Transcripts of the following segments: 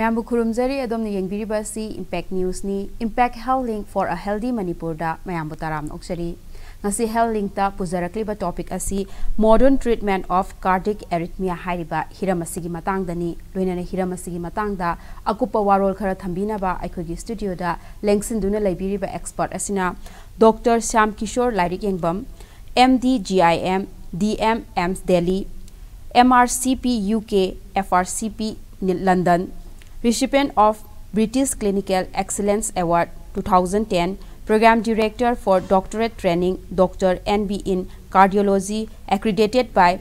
Mayambu khurumjari adom yengbiribasi Impact News ni Impact Health Link for a Healthy Manipur da mayambu taram oksari ngasi Health Link ta pujarakliba topic asi modern treatment of cardiac arrhythmia hairiba hiramasi gi matang dani loinana hiramasi gi matang da akupa warol khara thambina ba aikhogi studio da lengsin duna laibiriba expert asina Dr. Syam Kishore Lairik Yengbam MD GIM DM AMS Delhi MRCP UK FRCP London recipient of British Clinical Excellence Award 2010, Program Director for Doctorate Training, Dr. NB in Cardiology, accredited by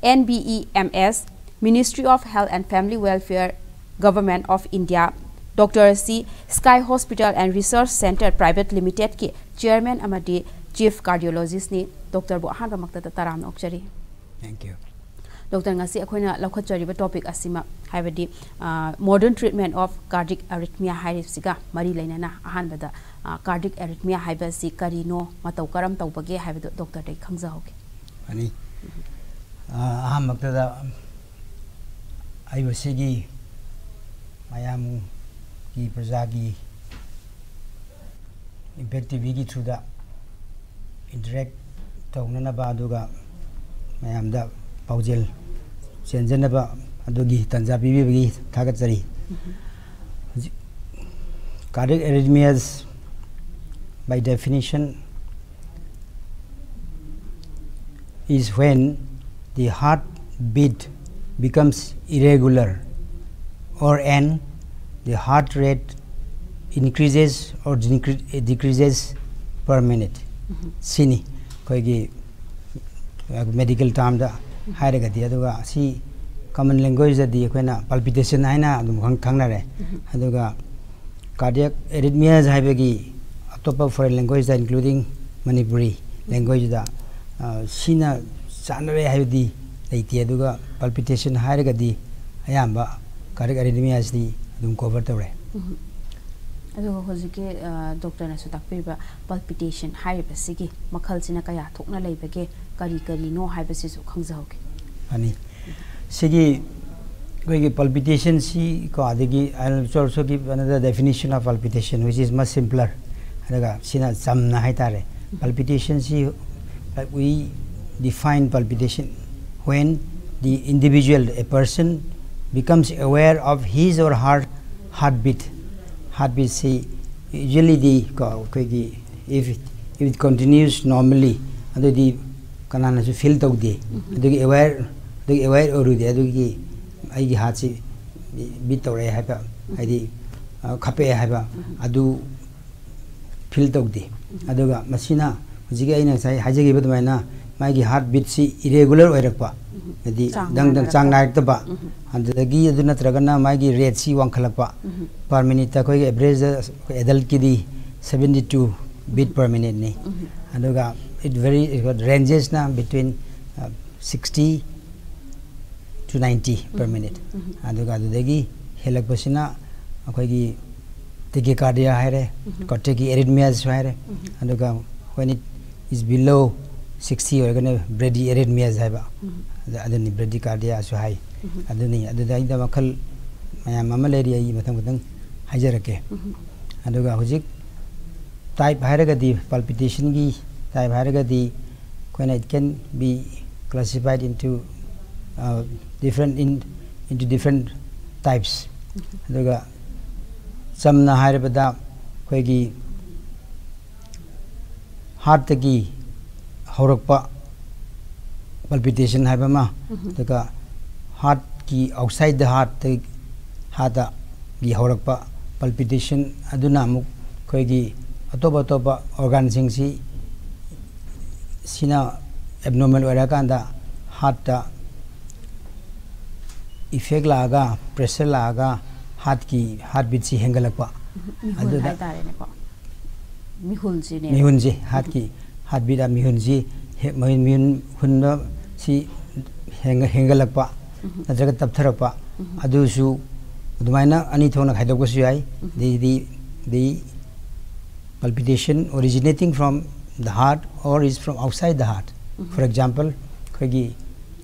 NBEMS, Ministry of Health and Family Welfare, Government of India, Dr. C. Sky Hospital and Research Center Private Limited ki Chairman amadi Chief Cardiologist ni Dr. Bohan Ramakta Taram Okchari. Thank you. Dr. Ngasi akoina lakhotjariba topic asima haibadi modern treatment of cardiac arrhythmia hairisiga mari lainana ahanbada cardiac arrhythmia haibasi karino matau karam tawbage haibadu doctor dai khangjahoge ani ahamaktada aibasigi mayam ki prajagi impact tv gi through da interact tawnana ba aduga mayam da Paujel Senjanaba Adogi Tanjabi Tagatsari cardiac arrhythmias by definition is when the heartbeat becomes irregular or and the heart rate increases or decreases per minute. Sini koigi medical term da hairagadi aduga si common language di koina palpitation haina adum khangnare aduga cardiac arrhythmias haibagi atopa foreign language including Manipuri language da sina sanare haibadi leiti aduga palpitation hairagadi ayamba cardiac arrhythmias di adum cover tawre aduga hojike doctor na su takpiriba palpitation haibasigi makhalsina kaya thokna leibage kari no haibasi su khangjahoge ani sigi koi palpitation si ko adigi I'll also give another definition of palpitation which is much simpler daga sina samna haitare palpitation si like we define palpitation when the individual a person becomes aware of his or her heartbeat see usually the if it continues normally and the kanana su feel tawde adugi aware orude adugi aigi heart si beat tawre haiba aidi khape haiba adu feel tawde aduga masina hujigi aina sai hajegi badmaina maigi heart beat si irregular oirakpa adi dang chang naikta adagi adu natragana maigi rate si wangkhalakpa per minute ta koi average adult ki di 72 beat per minute ni aduga it ranges na between 60 to 90 per minute aduga adagi helak pasina akoi gi tachycardia haire cardiac arrhythmias haire aduga when it is below 60 or gonna bradyarrhythmias haiba adani bradycardia so high adani adai da makal mayam malaria yi matang hajarake aduga hujik type hairagadi palpitation gi type hairagadi when it can be classified into different types aduga samna hairabada koigi heart gi horakpa palpitation haibama daga heart ki outside the heart hada gi horakpa palpitation aduna amuk koigi atoba organ sing si sina abnormal oirakanda heart ta effect laga pressure laga heartbeat si hengalakpa aduda mihunji heart ki heartbeat a mihunji mihun hunna si hengalakpa najaga taptharakpa adusu adumaina ani thona khaidoksu yai the palpitation originating from the heart or is from outside the heart. For example,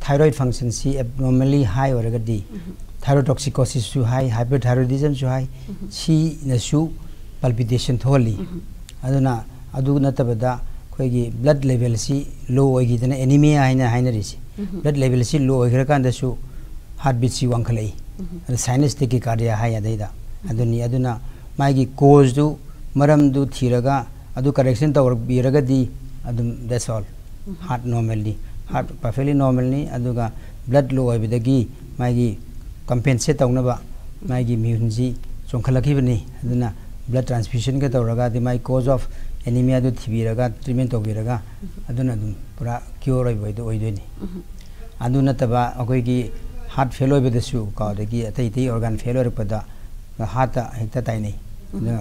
thyroid function si abnormally high or thyrotoxicosis su high, hyperthyroidism su high, si na su palpitation tholi. Aduna adu natabada koigi blood level si low oigi dana anemia haina risi. Blood level si low oigi rakanda su heartbeat si wankalai. Sinus tachycardia high adaida. Aduna maigi cause du maram du thiraga adu correction tawar biragadi adum that's all. Heart normally, heart perfectly normally aduga blood low oibidagi maigi compensate tawnaba maigi immunity chongkhalaki bani aduna blood transfusion ka tawraga the my cause of anemia du thibiraga treatment tawbiraga aduna dum pura cure oiboidu oidoni aduna taba akoigi heart failure bedasu ka dagi atai organ failure pada heart hekta tainai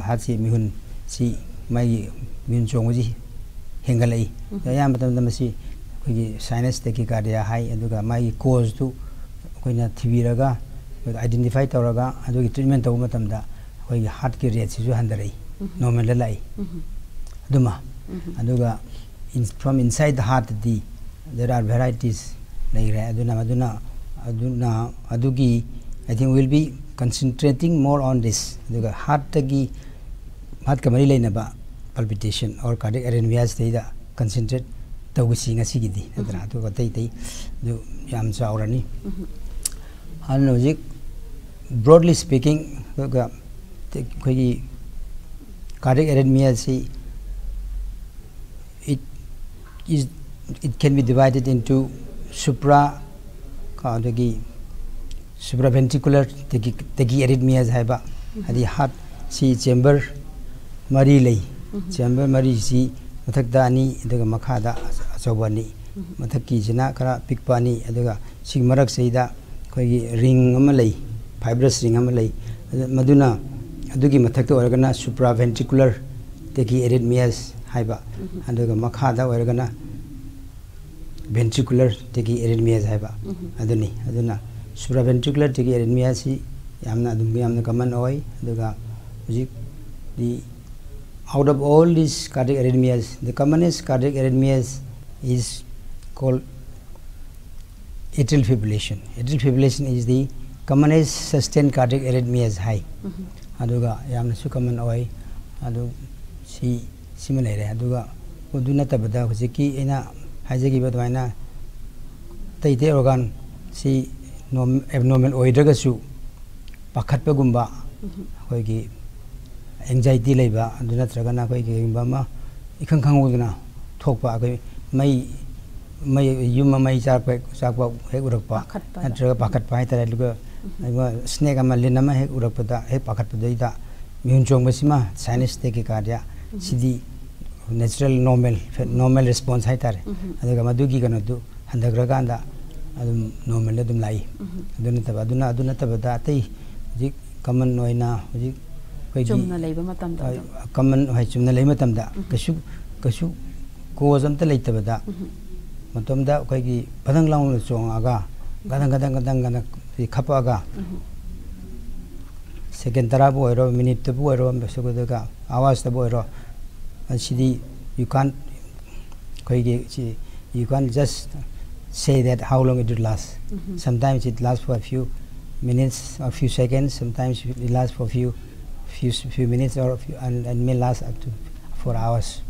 heart si mihun si maigi min chongji hengalai yam tamasi koigi sinus tachycardia high aduga mai cause tu koina thibiraga identify tawraga adugi treatment taw matamda koigi heart ki rate si ju handarai normal lai aduma aduga from inside the heart there are varieties like adugi I think we'll be concentrating more on this aduga heart kamari lainaba palpitation or cardiac arrhythmias da concentrate tawisi ngasi gidi nadra to tai do yam chaurani hanojic broadly speaking ga koi cardiac arrhythmias it can be divided into supraventricular tachyarrhythmias haiba adi heart si chamber mari lei chamber mari si mathakda ani daga makhada achobani mathaki jina kara pikpani daga sig marak seida koi ring ama lei fibrous ring ama lei maduna adugi mathakta organa supraventricular tachyarrhythmias haiba daga makhada organa ventricular tachyarrhythmias haiba aduna supraventricular tachyarrhythmias yamna common oi daga the out of all these cardiac arrhythmias, the commonest cardiac arrhythmias is called atrial fibrillation. Atrial fibrillation is the commonest sustained cardiac arrhythmias high. Aduga yamna su common oi adu si similar aduga uduna tabada hujiki ina hajagi badwaina taite organ si abnormal oidraga su pakhatpa gumba hoigi anxiety leba aduna tragana koi ke bama ikhang khanguduna thokpa koi mai yuma mai chakpa he urakpa natraga pakhatpa hai tara luga snake ama linama he urakpa da he pakhatpa da mihun chongbasima sinus tachycardia sidi natural normal response hai tare adaga madugi kana du handagraganda adum normal adum lai aduna tabada tai ji common noina ji chumna leiba matam da common hai chumna lei matam da kasu cause amta leitabada matam da koi gi padang laung chong aga gadang khapa aga second tara bo ero minute to bo ero besugo ga awas to bo ero actually you can't just say that how long it will last. Sometimes it lasts for a few minutes or few seconds, sometimes it lasts for few minutes or and may last up to 4 hours.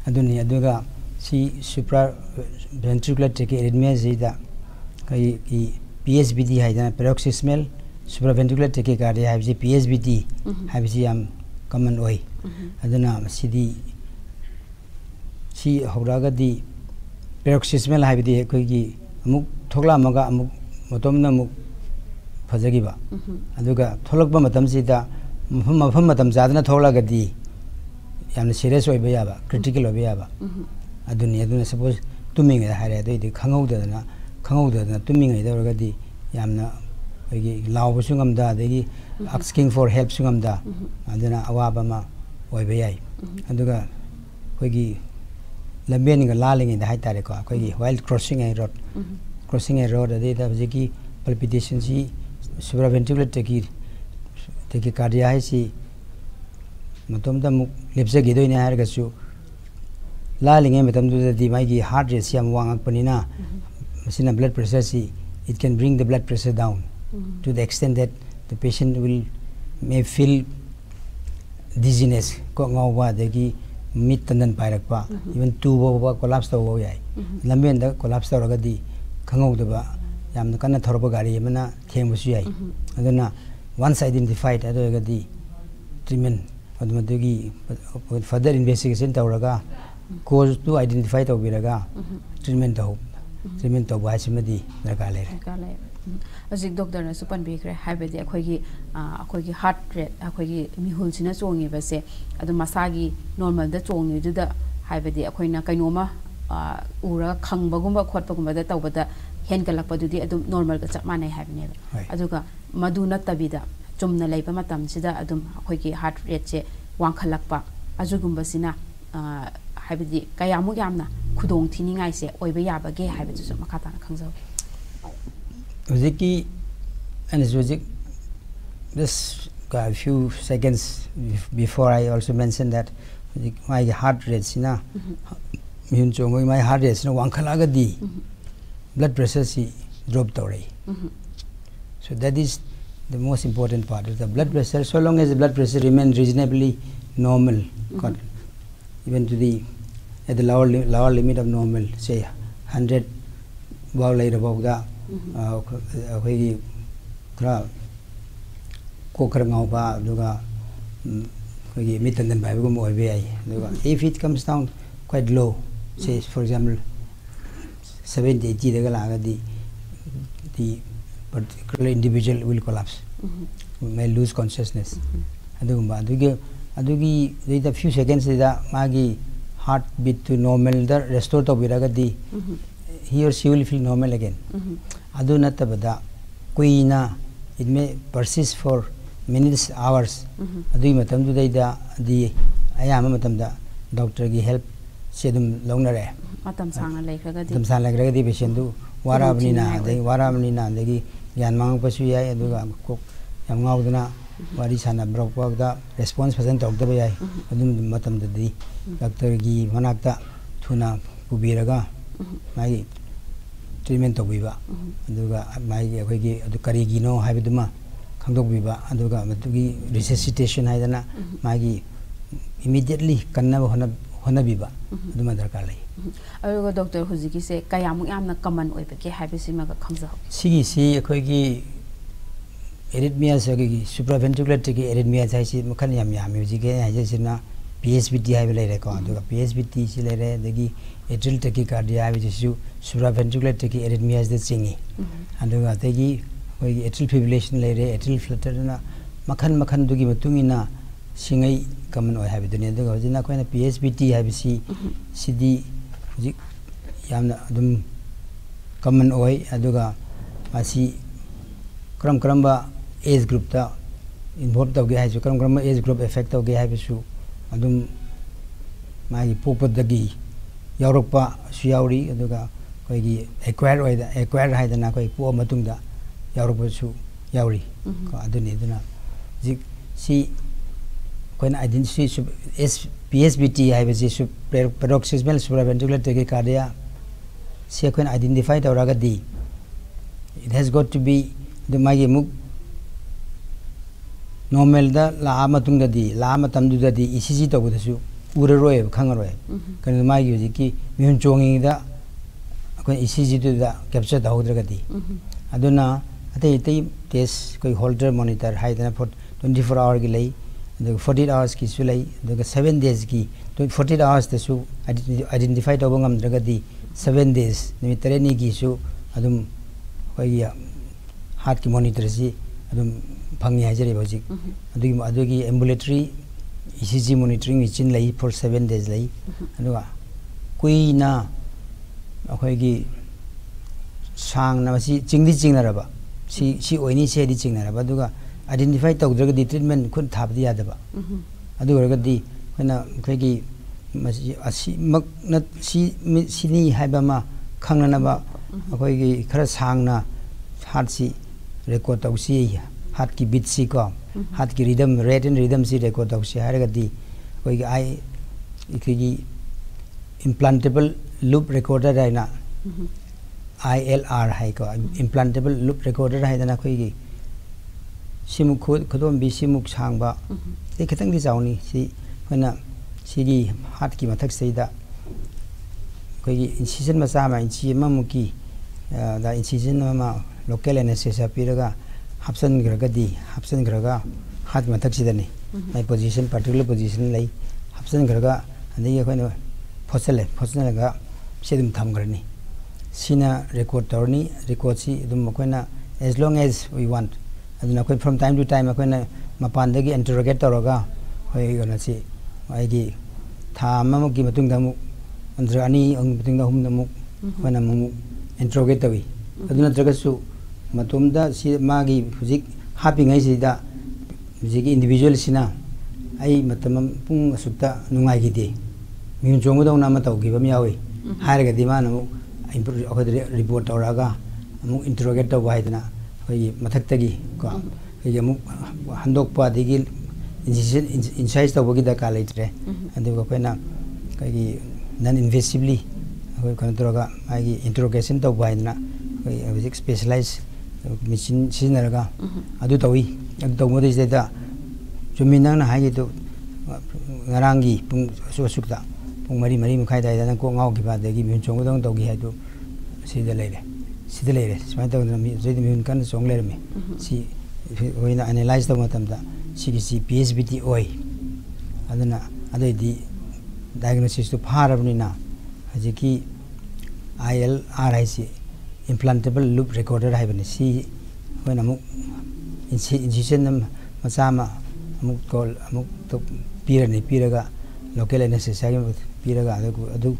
Aduni aduga si supraventricular tachyarrhythmias ida kai PSBD haidana paroxysmal supraventricular tachycardia haibji PSBD haibji am common oi aduna sidi si horaga di paroxysmal haibdi koigi amuk thokla maga amuk motomna amuk fajagiba aduga tholakba matam sida mafam matam zadana tholaga di yamna serious oi bayaba critical oi bayaba aduna suppose tuming da hare doi khangauda tuming ai da di yamna koigi law sungam da degi asking for help sungam da aduna awaba ma oi bayai aduga koigi lamben ga laling in the high tare ko koigi while crossing a road ade da jeki palpitation si supraventricular tachycardia hai si matom da muk lepse gi doine har ga su laling e matam du di mai gi heart rate siam wangak panina masina blood pressure si it can bring the blood pressure down to the extent that the patient may feel dizziness, mid tandan pairakpa, even two collapse to yai. Lamenda collapse to ragadi, Kango deba, Yam the Kana Torpagari, Mana, Temusui. Aduna, once identified, Adogadi treatment, with further investigation, Tauraga, cause to identify to Viraga, treatment of Wasimadi, the Gale. As doctor na supan bigre habedi akogi heart rate akogi mihul sina chongi base adu masagi normal da chongi du da habedi akoina kainoma ura khangbagumba khotpagumba da tawbada hengalakpa dudi adu normal ga chap manai habne aduga madu natabida chumna leiba matam sida adum akogi heart rate che wangkhalakpa ajugumba sina habedi kayamu yamna khudong thiningai se oiba yabage habedu su makata na khangjaw Ziki and Zuzik, just a few seconds before I also mentioned that my heart rate, my heart rate, Wankalagadi, blood pressure dropped already. So that is the most important part of the blood pressure. So long as the blood pressure remains reasonably normal, even to at the lower limit of normal, say 100 above that. If it comes down quite low, say for example 70, 80, the particular individual will collapse, may lose consciousness. A few seconds magi heartbeat to normal, the restore to viragadi. He or she will feel normal again. Aduna tabada kuina, it may persist for minutes, hours. Adu matam du da di ayama matam da doctor gi help sedum longnare. Matam sanga laikragadi. Matam sanga laikragadi patient du waramnina dagi yan mang pasu yai aduga kok yam ngauduna wari sana brok da response present doctor yai adum matam da di doctor gi manakta thuna pubiraga mai treatment to biba aduga mai akogi adu karigino haibiduma khangdok biba aduga matugi resuscitation haidana magi immediately kanna hona biba aduma darkar lai aduga doctor huziki se kayamu yamna common oibeke haibisi maga khangja sigi si akogi arrhythmia sagi supraventricular arrhythmia saisi makhan yam huziki haijasina PSBT hai bela reko aduga PSBT si lere dagi atrial tachycardia which is supraventricular arrhythmia is the chingi aduga dagi atrial fibrillation lere atrial flutter na makhan dugi matungina singai common oi ha biduni aduga hojina koina PSBT ha bisi sidi hojik yamna adum common oi aduga masi kram age group ta involved tawge ha su kram age group effect tawge ha bisu adum magi popodagi yaurokpa suyauri aduga koigi acquire haidana koi po matungda yaurokpa su yauri ko aduni duna zik si koina identity PSBT haibasi paroxysmal supraventricular tachycardia si koina identify tawragadi it has got to be the magi muk normal da la matungda di la matamdu di ECG tawdasu uraroi khangaroi kan magi hojiki mihun chongi da ko ECG tu da capture da hodragadi aduna ate test koi holter monitor haidana for 24 hour gi lei the 48 hours ki su lei the 7 days ki 48 hours da su identify tawbangam dragadi 7 days nimitare gi su adum koi heart ki monitor si adum phangi hajare bojik adugi ambulatory ECG monitoring machine lai for 7 days lai aduga kuina akoigi sang na si chingdi chingnaraba si oini se di chingnaraba aduga identify tawdraga di treatment kun thabdi yadaba aduga di kana koigi asi mak na si haiba ma khangnana ba akoigi khara sangna heart si record tawsi heart ki beat si ko heart ki rhythm rate and rhythm si record tawsi haragadi koi ai ikigi implantable loop recorder aina ILR hai ko implantable loop recorder hai dana khoi gi simuk khodom bi simuk sangba te khitang di jawni si hoina sigi heart ki mathak seida khoi gi incision ma sa ma inci ma muki da incision ma local anesthesia piraga hapsan graga heart mathak sidani my position particular position lai hapsan graga andi khoina phosale ga sedum tham garni sina record torni record si dum koina as long as we want aduna koi from time to time koina mapan dagi interrogate toroga hoi gona si ai gi tha ma gi matung da mu andra ani ang matung da hum da mu koina mu interrogate tawi aduna traga su matum da si magi physic happy ngai si da jigi individual sina ai matam pung asukta nungai gi de mi jongu da na ma taw gi bam yawi har ga di ma na mu report tawraga amuk interrogate taw baidna hoi mathak tagi ko hoi amuk handok pa digi insight taw bagi da ka laitre andi ko pena kai non invasively hoi kan toroga ai interrogation taw baidna hoi specialized machine sinaraga adu tawi adu taw mo de da juminang na hai to ngarangi pung sukta pung mari mukhai dai da ko ngau gi ba de gi min chong dong gi hai do sida leire smai ta mi zedi mi kan song leire me si hoina analyze ta matam da si PSBT oi adana adai di diagnosis to pharabni na haji ki ILRIC implantable loop recorder hai bani si hoina mu incision masama amuk call amuk to piraga local anesthesia piraga adu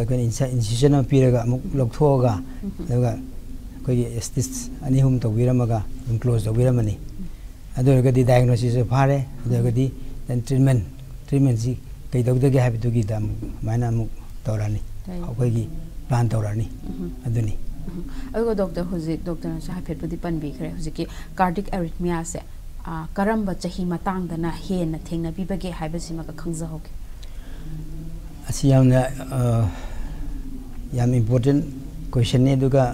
ko incision piraga amuk lokthoga daga koi stitch ani hum to wiramaga close to wiramani adu ga di diagnosis phare adu ga di then treatment si kai dogdage habitu gi dam maina amuk tawrani koi gi plan tawrani aduni ago doctor huzik doctor sa hafet pudi panbi khare huziki cardiac arrhythmia se karamba chahi matang dana hena thengna bibage haibasima ka khangja hoke asi yam important question ne duga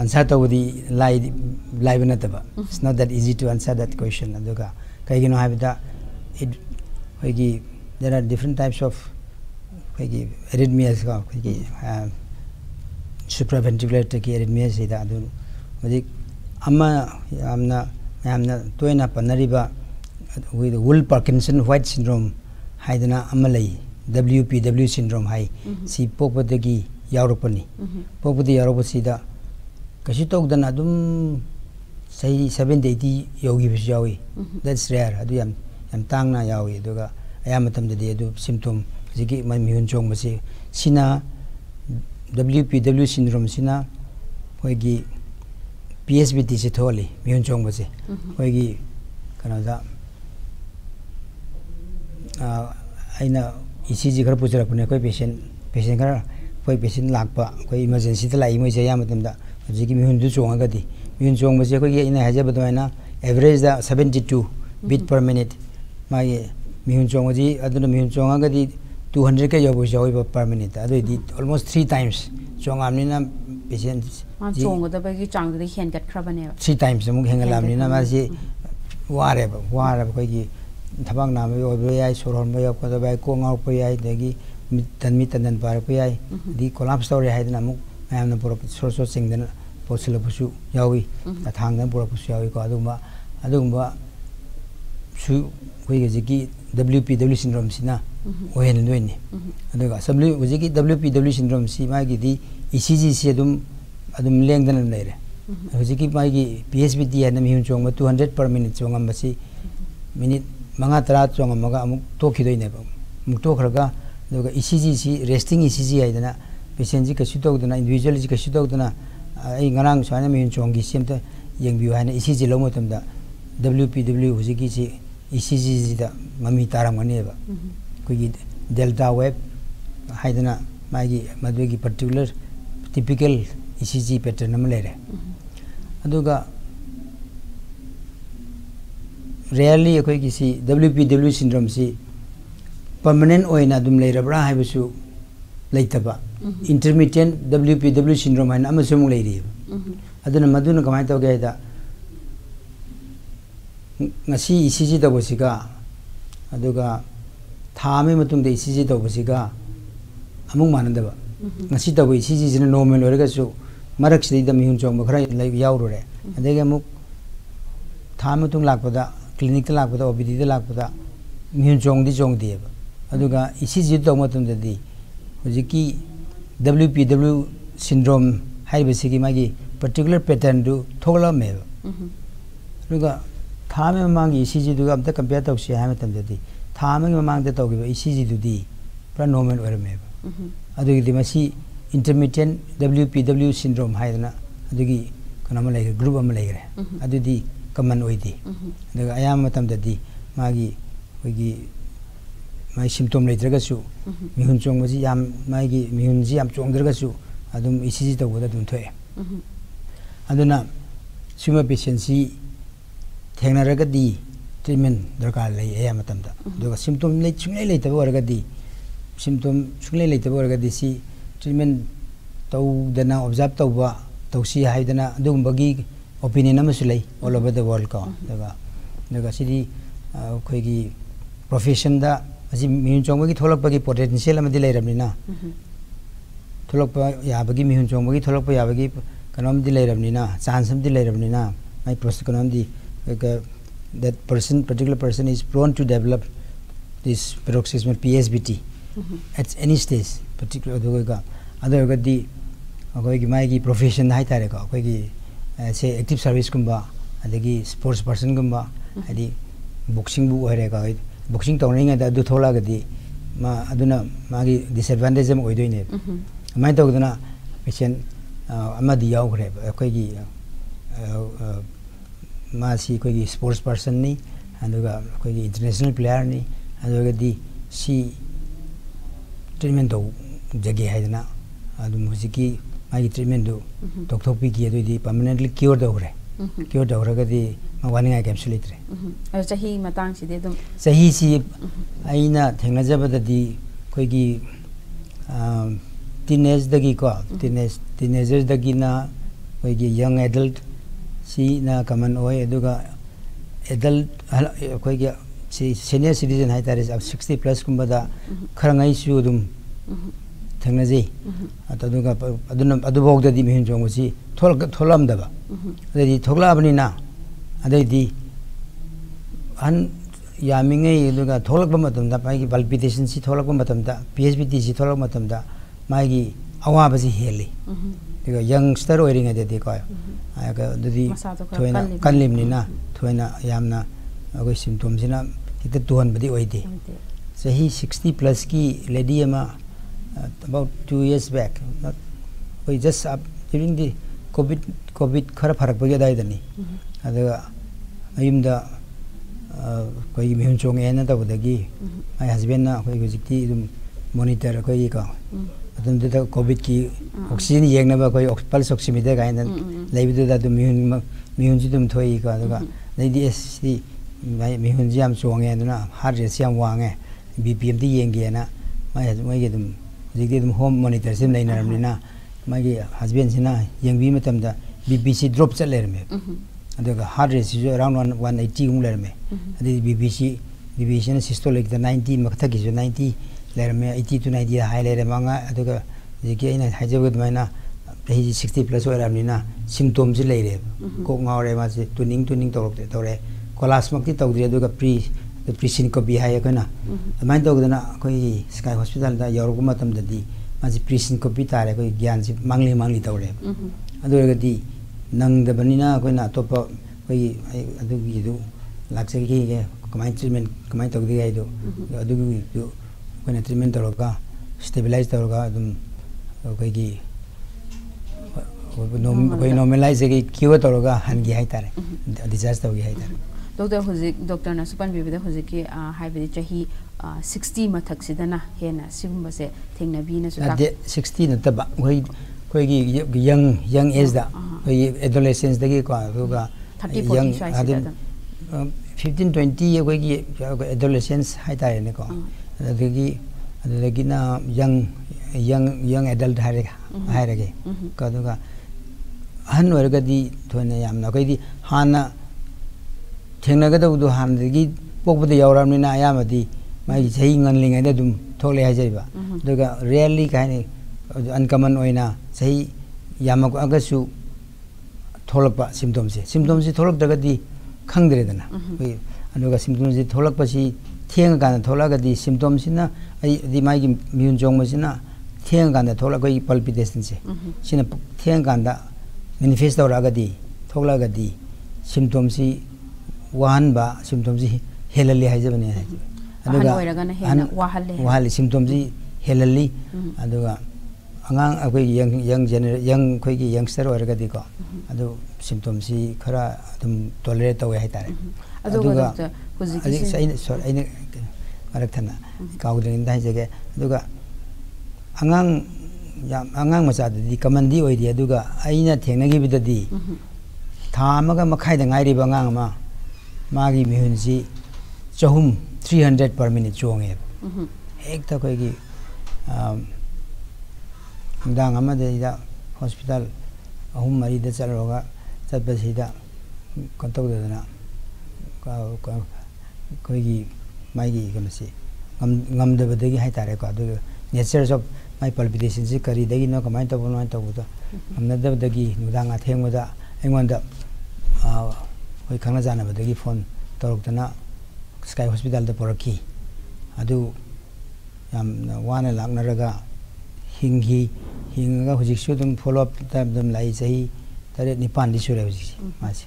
answer to the live nataba it's not that easy to answer that question aduga kaigino habida it hoigi there are different types of hoigi arrhythmias ka hoigi supraventricular arrhythmias ida adu hoigi amma yamna toina panariba with Wool Parkinson White syndrome haidana amalai WPW syndrome hai si pokpatagi yaurupani pokpati yaurupasida kashi tokdana adum say 70-80 yogi bis yawi that's rare adu yam tangna yawi aduga ayamatam de adu symptom jigi man mihun chong masi sina WPW syndrome sina hoigi PSBT se tholi mihun chong masi hoigi kana da aina ECG khar puchara pune koi patient khar koi patient lakpa koi emergency ta lai moi jaya matam da jigi mihun du chonga ga di mihun chong base koi ina haja badwaina average da 72 beat per minute mai mihun chong ji aduna mihun chonga ga di 200 ka yobo jawi per minute adu di almost 3 times chonga amni na patient chonga da ba gi chang da hen gat khrabane 3 times mu hengalam ni na ma ji ware koi gi thabang na me obo yai soron ba yop ko ba ko ngau ko yai degi mitan par ko yai di collapse story hai na mu mayam na pura so sing den posila pusu yawi ta thang den pura pusu yawi ko aduma su koi ge gi WPW syndrome sina ohen noini aduga sabli gi WPW syndrome si ma gi di ECG si adum leng den leire gi ma gi PSBT na mi hun chong 200 per minute chongam basi minute manga tara chong amaga amuk to khidoi ne ba muk to khraga doga ECG si resting ECG aidana patient ji kashi to dana individual ji kashi to dana ai ngarang swana mi chong gi semta yengbi haina ECG lo motam da WPW hujigi ji ECG ji da mami taram ngane ba ko gi delta wave haidana magi madwegi particular typical ECG pattern am lere aduga rarely koi kisi WPW syndrome si permanent oina dum leirabra haibusu leitaba intermittent WPW syndrome haina amasum leiri aduna maduna kamai tawge da ngasi ECG tawbasiga aduga thame matung de ECG tawbasiga amung manandaba ngasi tawbe ECG jina normal orega su marak sidi da mihun chong khara lai yaurure adege amuk thame matung lakpada clinic ta lakpada OPD ta lakpada mihun chong di chong de aduga ECG taw matung de di hojiki WPW syndrome haibasigi magi particular pattern du thogla me aduga thame mamang ECG du amta compare tawsi ha matam de di thame mamang de tawgi ECG du di pra normal orame adugi di masi intermittent WPW syndrome haidana adugi kanama lay group am laygre adudi common oidi daga ayam matam de di magi hoigi mai symptom leitragasu mihun chong masi yam magi mihun ji yam chong dragasu adum ECG tawda dum thoe aduna suma patient si thengnaragadi treatment darkar lay ayam matam da daga symptom lei chungai lei tabu waragadi symptom chungai lei tabu waragadi si treatment tawdana observe tawba tawsi haidana adum bagi opinion amasu lei all over the world ka daga sidi khoigi profession da asi mihun chongba gi tholak bagi potential amadi leiramnina tholak pa yabagi mihun chongba gi tholak pa yabagi kanom di leiramnina chance amdi leiramnina my process kanom di that particular person is prone to develop this paroxysmal PSBT at any stage particular other gadi akoigi mai gi profession hai tare ka akoigi say active service kumba adagi sports person kumba adi boxing bu ore ka boxing tawning da du thola gadi ma aduna magi disadvantage am oidoine mai tawduna patient amadi yaw gre akoigi ma si akoigi sports person ni aduga akoigi international player ni aduga di si treatment do jage haidana adum hujiki magi treatment do doktor pi ki adu di permanently cure do gre cure do gadi mawani ga capsule itre chahi matang si de dum chahi si aina thengna jabada di koigi teenage dagi ko teenagers dagi na koigi young adult si na common oi aduga adult koigi senior citizen hai tare 60 plus kumba da kharangai su dum thengna ji ataduga aduna adubogda di mihun jong si tholam daba adi thogla abni na adai an yamingai aduga tholak ba matam da pai palpitation si tholak ba matam da PSBT si tholak matam da mai gi awa ba ji heli diga youngster oiring ade di ko aga dudi thoina kanlimni na thoina yamna agoi symptom sina kita tuhan badi oide sahi 60 plus ki lady ama about 2 years back we just up during the covid khara pharak bagi dai dani adaga ayumda koi mihun chong ena ta budagi my husband na koi gujikti dum monitor koi ka adum da covid ki oxygen yengna ba koi pulse oximeter ga ina leibidu da dum mihun ji dum thoi ka adaga lady SC mihun ji am chong ena na heart rate siam wange BPM di yenge na mai ge dum jigdi dum home monitor sim lai naramnina magi husband sina yengbi matam da BBC drop chalerme aduga heart rate is around 180 lerme adi BBC na systolic da 90 makta ki 90 lerme 80 to 90 high lerme nga aduga jigi ina hajabud maina 60 plus oramnina symptoms leire ko ngawre ma se tuning tore kolas makti tawdri aduga pre syncope hai kana main tawdana koi sky hospital da yorgu matam da di maji pre syncope tare koi gyan si mangli tawre aduga di nang da banina koi na topa koi adugi du lakse ki ge kamai treatment kamai tawdi ai do adugi du koi na treatment tawga stabilize tawga dum koi gi koi normalize ge cure tawga hangi hai tare discharge tawgi hai tare doctor hozik doctor na supan bibida hoziki haibidi chahi 60 mathak sidana hena sigumba se thengna bi na su tak 60 na taba koi gi young age da koi adolescence dagi ko ga 30 40 size 15 20 koi gi adolescence hai tare ne ko dagi adagina young adult hairage kaduga han wargadi thone yamna kaidi hana thengnagadawdu handagi pokbada yawramnina ayamadi mai sahi nganlinga da dum thole hajaiba daga rarely kaine uncommon oina sahi yamak agasu tholakpa symptoms tholak dagadi khangdredana aduga symptoms tholakpa si thieng kana tholagadi symptoms na ai di mai gi immune jongmasina thieng kana tholagoi palpitation se sina thieng kana manifest awragadi tholagadi symptoms si wahan ba symptoms si helali haijabane aduga wahali symptoms si helali aduga angang akoi young khoi gi youngster waragadi ko adu symptoms si khara dum tolerate tawe haitare aduga huziki sorry aine marathana kaudring dai jage aduga angang macha di kamandi oidi aduga aina thengnagi bidadi thamaga makhai da ngairi ba angang ma magi mihunji chahum 300 per minute chonge ekta koi gi dang amade ida hospital ahum mari da chaloga chatbasida kontok dana koi gi mai gi gamsi ngam da badagi haitare ko adu nature of my palpitation si kari dagi no kamai to bonai to buda amna da dagi nudanga thengmoda engonda koi khangna jana badagi phone torok dana sky hospital da poraki adu yam wana laknaraga hinga hujik su dum follow up dum lai sahi tare nipan di sure hujik masi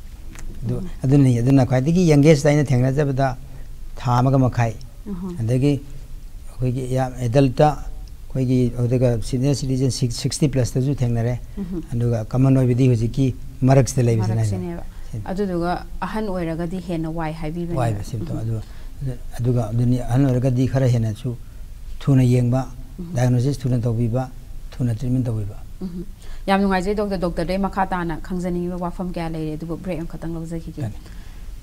aduna khadigi youngest aina thengna jabada thamaga makhai andagi khoigi ya adult ta khoigi odaga senior citizen 60 plus ta ju thengnare aduga common oi bidi hujiki maraks te leibisina aduga ahan oiraga di hena wai haibi ba wai symptom aduga aduni ahan oiraga di khara hena su thuna yengba diagnosis thuna tobiba thuna treatment tobiba yam nungai jai doctor dei makha ta na khangjani wa wafam kya leire du break am khatang lawjaki ki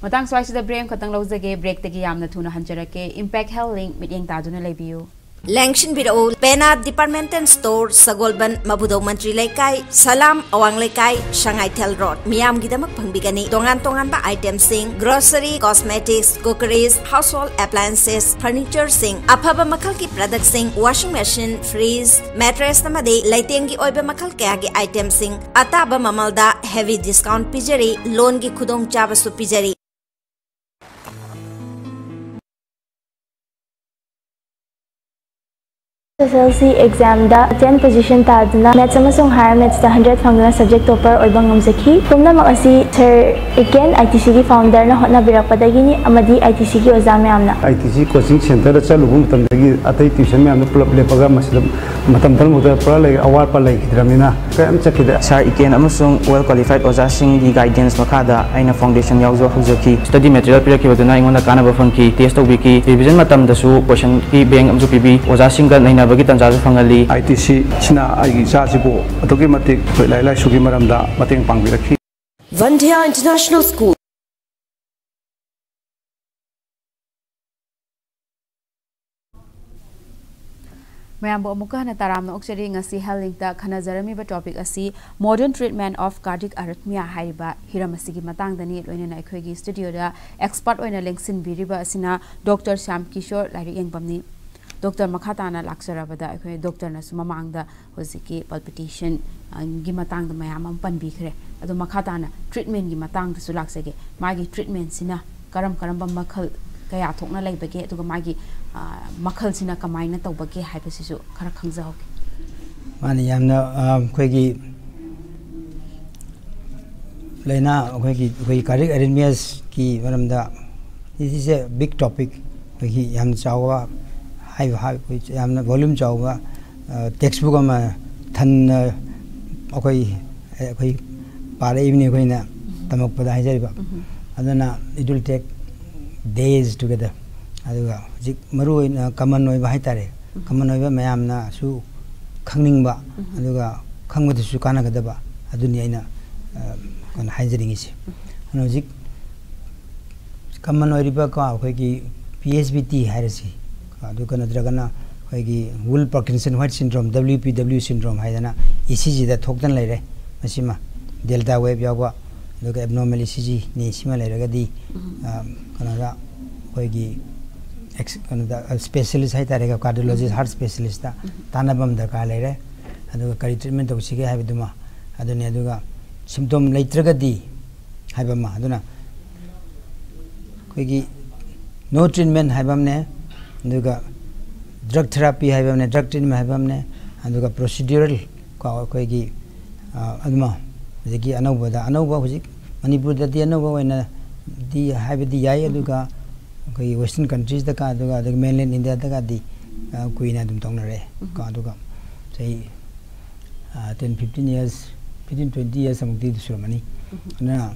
matang swai da break am khatang lawjage break te gi yamna thuna hanjarake impact health link meeting ta duna lebiu Langshin Biro, Pena Departmental Store, Sagolban, Mabudo Mantri Laikai, Salam, Awang Laikai, Shanghai Tel Road, Miam Gidamak Pangbigani, Tongan ba items sing, grocery, cosmetics, cookeries, household appliances, furniture sing, Apaba Makalki products sing, washing machine, freeze, mattress namade, Laitengi Oiba Makal Kayagi items sing, Ataba Mamalda, heavy discount pijari, loan gi Kudong Chavasu pijari. SSLC exam da 10 position tadna maths amasung higher maths da 100 fangna subject topper oibang ngamjaki pumna makasi sir again ITC gi founder na hotna birakpadagi ni amadi ITC gi exam amna ITC coaching center da chalu bum tamdagi atai tuition me amna pulap le paga maslam matam tal muda pura le awar pa le gidramina kam chakida sir again amasung well qualified oja sing gi guidance makada aina foundation yaujo hujaki study material piraki baduna ingona kana ba fangki test obiki revision matam da su question ki bank amju pb oja sing ga naina bagi tanjasu fangali ITC china agi chajibo atogi matik lai sugi maramda mateng pangbiraki Vandya International School Mayambo amuka na taramna oksari ngasi health link ta khana jarami ba topic asi modern treatment of cardiac arrhythmia haiba hiramasi gi matang dani loina na khoi gi studio da expert oina lengsin biriba asina Dr. Sam Kishore lari engpamni Dr. Makhatana laksarabada akhoi doctor na sumamangda hosiki palpitation gi matang da mayam am panbi khre adu Makhatana treatment gi matang da su laksage magi treatment sina karam ba makhal kaya thokna leibage adu magi makhal sina kamaina tawbage haibasisu khara khangjaw mani yamna khoi gi leina khoi cardiac arrhythmias ki maramda this is a big topic khoi yam chawa yamna volume chawba textbook ama than akoi pare evening koina tamak pada hajariba adana it will take days together aduga jik maru common oi ba haitare common oi ba mayamna su khangning ba aduga khangmadu su kana gadaba aduni aina kon hajring isi ano jik common oi riba ka akoi ki PSBT hairasi aduga nadragana koigi Wool Parkinson White syndrome WPW syndrome haidana ECG da thokdan leire masima delta wave yawa aduga abnormal ECG ni sima leiraga di kana koigi specialist haitare cardiologist heart specialist da tanabam darkar leire aduga kari treatment tawsige haibiduma aduni aduga symptom leitraga di haibama aduna koigi no treatment haibamne aduga drug therapy haibamne drug treatment haibamne aduga procedural koigi aduma jeki anauba hujik Manipur da di anauba waina di haibidi yai aduga koi western countries da ka aduga mainland India da ka di kuina dum tongnare ka aduga say 10-15 years 15-20 years amukti surmani na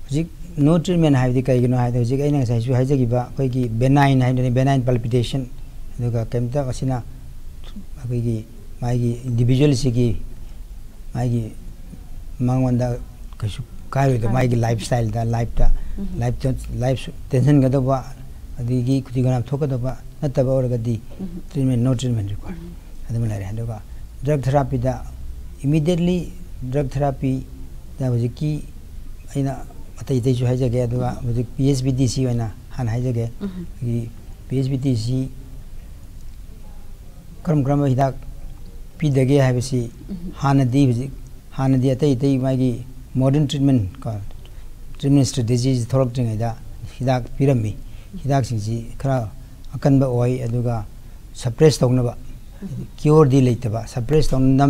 hujik no treatment haibidi kai gino haida hujik aina sai su haijagi ba koi ki benign palpitation aduga kemta asina koi ki mai individual sigi mai mangwanda kasu kai da mai lifestyle da life tension ga da ba adigi kuti gana thoka da ba natta ba orga di treatment no treatment required adama lare handoga drug therapy da immediately drug therapy da hojiki aina matai dai ju haija ge aduga hojik PSBDC waina han haija ge PSBDC kram hidak pi dage haibisi hanadi hojik hanadi atai magi modern treatment strategies thorok jingaida hidak pirami hidak singji khara akanba oi aduga suppress tawna cure di leitaba suppress tawna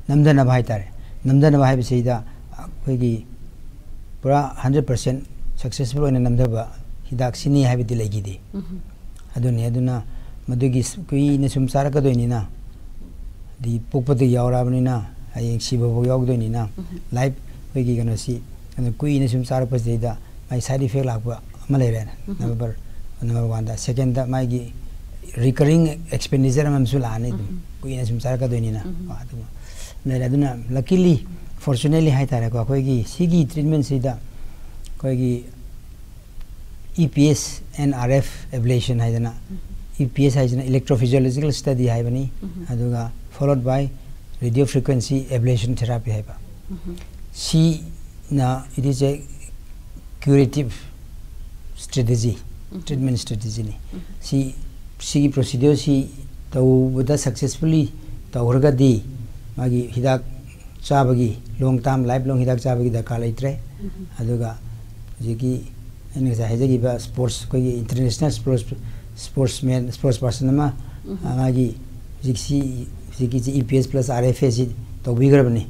namdana bhai tare namdana bhai bisida koigi pura 100% successful oina namdaba hidak sini habidi legidi aduna madugi kui ne sum saraka doini na di pokpati yaurabani na ayeng siba bo yogdoni na life koigi gana si kui ne sum saraka pasida mai side effect lakwa Malaysia number 1 da second da mai gi recurring expenditure am sulane kui ne sum saraka doini na aduna luckily fortunately hai tare ko koigi sigi treatment sida koigi EPS and RF ablation haidana EPS haidana electrophysiological study haibani aduga followed by radio frequency ablation therapy haiba si na it is a curative strategy treatment strategy ni si procedure si tawuda successfully tawrga di magi hidak chabagi long term lifelong hidak chabagi da kalaitre aduga jiki ene sa hejagi ba sports ko international sports person ma magi jiksi EPS plus RFA si tawbigrabni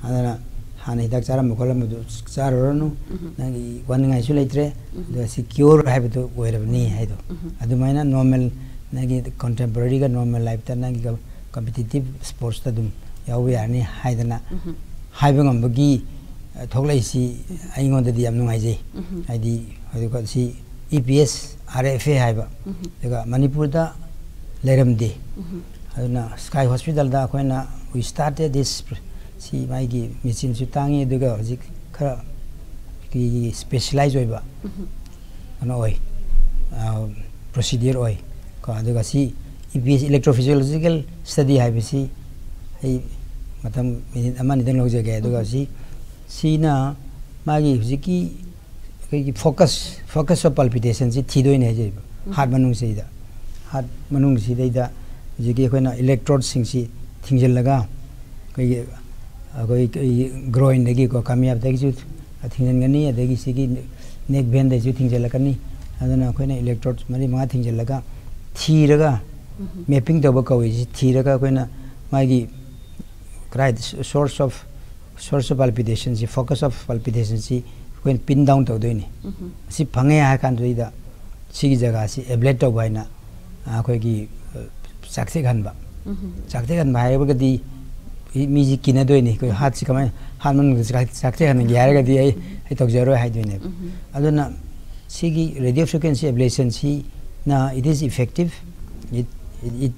adana hana hidak chara mokola mudu charoronu nangi waninga isu leitre the secure habito oirabni haido adumaina normal nangi contemporary ga normal life ta nangi competitive sports ta dum yawi ani haidana haibangam bagi thoklai si aingon da di am nungai je aidi hoiko si EPS RFA haiba daga Manipur da leramde aduna Sky Hospital da koina we started this si mai gi machine su tangi daga hojik khara ki specialize oiba ana oi procedure oi ka daga si EPS electrophysiological study haibisi ai matam minute amani dang logje ga daga si na magi hojiki ki focus of palpitation si thidoi ne je heart manung se da heart manung si da jiki koina electrode sing si thingjel laga koi groin degi ko kamiab degi ju thingjan gani adegi sigi neck vein de ju thingjel lakani aduna koina electrode mari ma thingjel laga thiraga mapping da ba koi si thiraga koina magi right source of palpitation si focus of palpitation si koin pin down to doini si phange ha kan doida sigi jaga si ablate to baina koi gi sakse gan ba hai ba di mi kina doini ko hat si kamai han man sakse gan gyara ga di ai tok zero hai doini aduna sigi radio frequency ablation si na it is effective it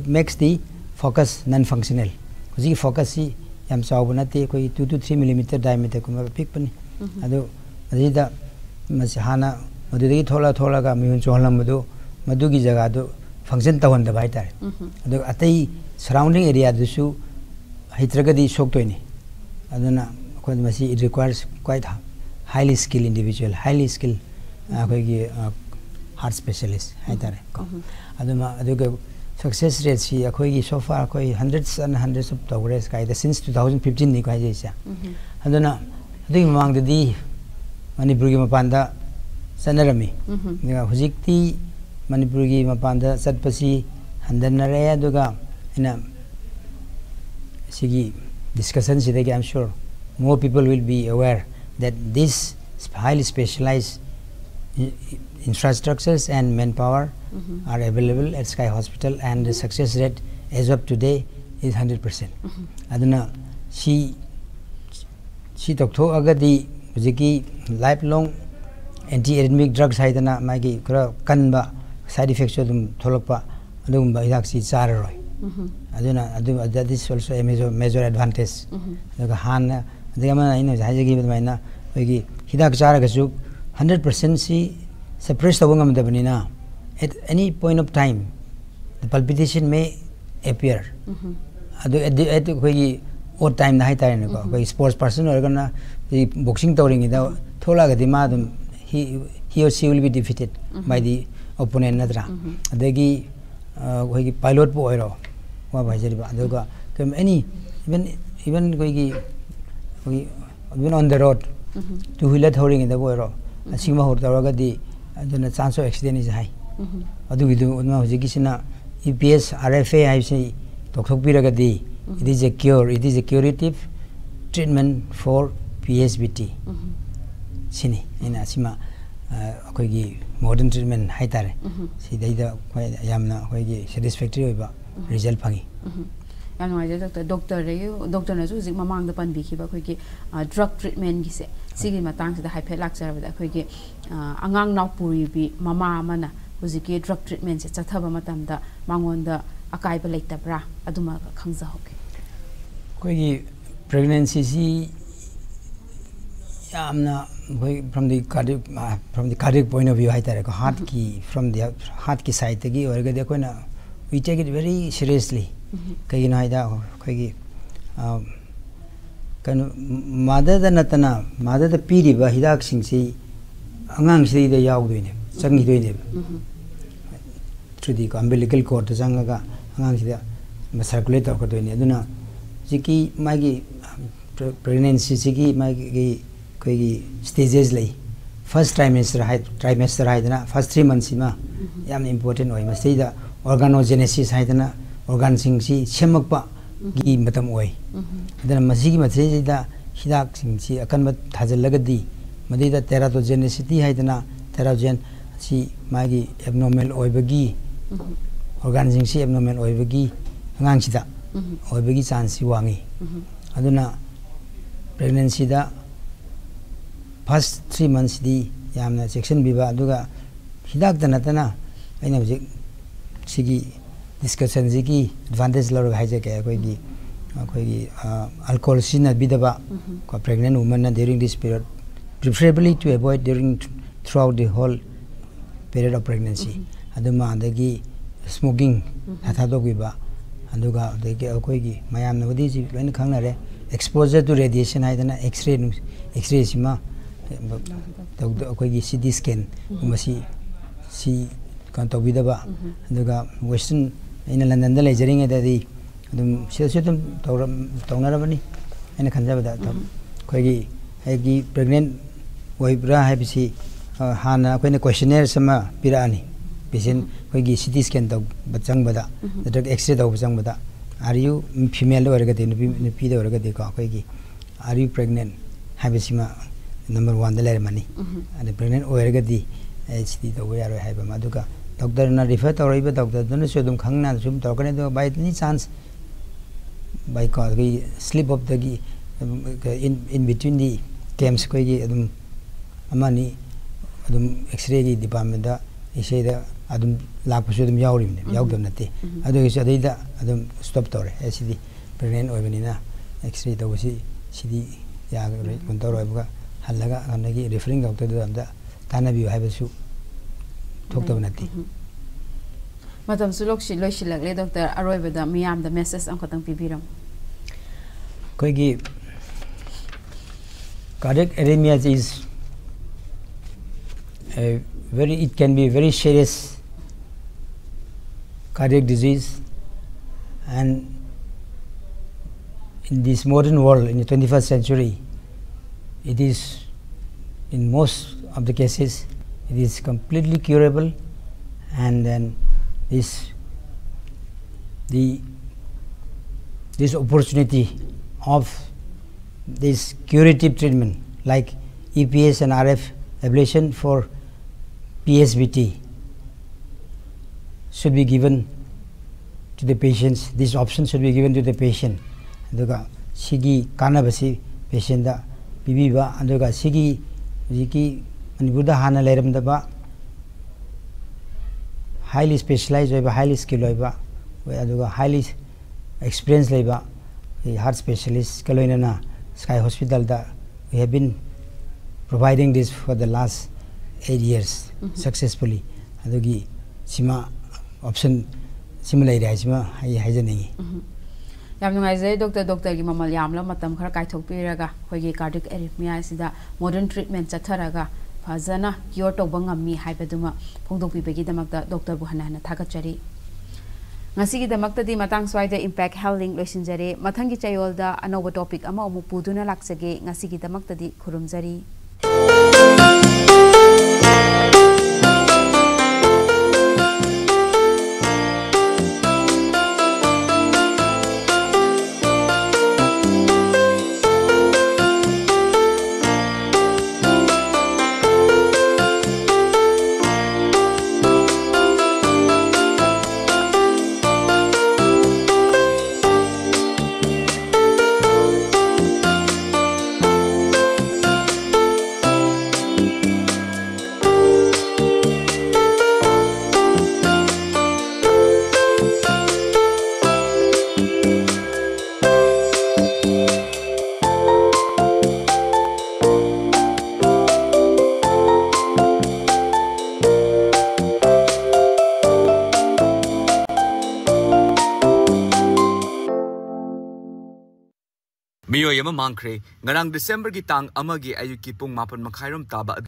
makes the focus non functional kuji focus si yam saubuna te koi 2 to 3 mm diameter kuma pick pani ado adida mas hana madudagi thola ga mihun cholam madu gi jaga do function tawon da baitar adu atai surrounding area dusu hitragadi soktoini aduna ko masi it requires quite highly skilled individual highly skilled ko heart specialist haitare ko aduma aduga success rate si akoi so far akoi hundreds and hundreds of progress kaida since 2015 ni kai jaisa aduna adu mang di Manipur gi mapanda sanarami nga hujikti Manipur gi mapanda satpasi handanare aduga ina sigi discussion sidagi I'm sure more people will be aware that this highly specialized infrastructures and manpower are available at Sky Hospital, and the success rate as of today is 100%. Aduna she tokto agadi hujiki lifelong anti-arrhythmic drugs haidana magi kra kanba side effects dum tholokpa adum ba hidak si chararoi aduna that is also a major advantage daga han adama ina hajagi bamaina hoigi hidak charagasu 100% si suppress tawangam dabanina at any point of time the palpitation may appear adu at hoigi odd time na haitare ne ko sports person or gana the boxing tawring ida thola gadi ma dum he or she will be defeated by the opponent nadra adagi hoigi pilot po oiro wa bhajari ba aduga any even hoigi even on the road two wheeler towing ida oiro asima hor tawagadi aduna chance of accident is high adugi du una hojiki sina EPS RFA haisi tokhok piragadi it is a cure, it is a curative treatment for PSBT sini ina sima akoigi modern treatment haitare sidaida yamna akoigi satisfactory oiba result phangi yang ngai doctor na su zik mamang da pan bi ki ba khoi ki drug treatment gi se sigi matang se da hyphe lak sar ba da khoi ki angang naw puri bi mama amana huziki drug treatment se chathaba matam da mangon da akai ba leita bra aduma khangza hoke khoi ki pregnancy si yamna from the cardiac point of view haitare ko heart ki from the heart ki side gi or ga de ko na we take it very seriously kai na ida kai gi kan mother da natana mother da piri ba hidak sing si angang si da yaw doine changi doine through the umbilical cord da janga ga angang si da circulate ko doine aduna siki magi pregnancy siki magi kai gi stages lai first trimester haidana first 3 months ma yam important oi ma seida organogenesis haidana organ sing si semakpa gi matam oi adana masigi mathre da hidak sing si akan ma thajallagadi madida teratogenicity haidana terogen si magi abnormal oibagi organ sing si abnormal oibagi angang sida oibagi chance si wangi aduna pregnancy da first 3 months di yamna section biba aduga hidak da natana aina hojik sigi discussion sigi advantage lor haije ke koi alcohol sina bidaba ko pregnant woman during this period preferably to avoid throughout the whole period of pregnancy aduma adagi smoking hathadogiba aduga adagi koi gi mayam na wadi ji loin khangnare exposure to radiation haidana x-ray sima akoigi CT scan masi si kan tawidaba aduga western ina London da lejaring edadi adum setum tawnarabani ina khanjabada koigi agi pregnant oibra habisi hana koina questionnaire sama pirani patient koigi CT scan taw bachang bada drug x-ray taw bachang bada are you female or gati nupi da or gati ko koigi are you pregnant habisima number 1 the money and the pregnant oirgadi HD the way I have a maduka doctor na refer to riba doctor don't show them khangna sum talkane to by any chance by cause we slip of the in between the camps ko gi adum amani adum x-ray gi department da ise da adum lakpasu adum yawrim yawdam nate adu ise da adum stop tore HD pregnant oibanina x-ray da wasi sidi ya kontor oibuga halaga anagi referring doctor da amda tanabi haibasu thokta banati matam sulok shi loi shilak le doctor aroi beda miyam da message am khatang pibiram koi gi cardiac arrhythmia is it can be very serious cardiac disease, and in this modern world, in the 21st century, it is in most of the cases it is completely curable, and then this opportunity of this curative treatment like EPS and RF ablation for PSBT should be given to the patients. This option should be given to the patient. Aduga sigi kanabasi patient da bibiba aduga sigi jiki Manipur da hana leiram da ba highly specialized oiba, highly skilled oiba, aduga highly experienced leiba heart specialist kaloina na Sky Hospital da we have been providing this for the last 8 years successfully. Adugi sima option similar area sima hai jani yam ngai zai doctor gi mamal yam la matam khar kai thok piraga hoigi cardiac arrhythmia sida modern treatment chatharaga phajana cure to bangami haibaduma phongdok pibegi damakta doctor bu hana thagachari ngasi gi damakta di matang swaida impact health link loisinjare mathangi chayol da anoba topic ama amu puduna laksage ngasi gi damakta di khurumjari Miyo yama mangkre ngarang December ki tang amagi ayuki pung mapan makhairam taba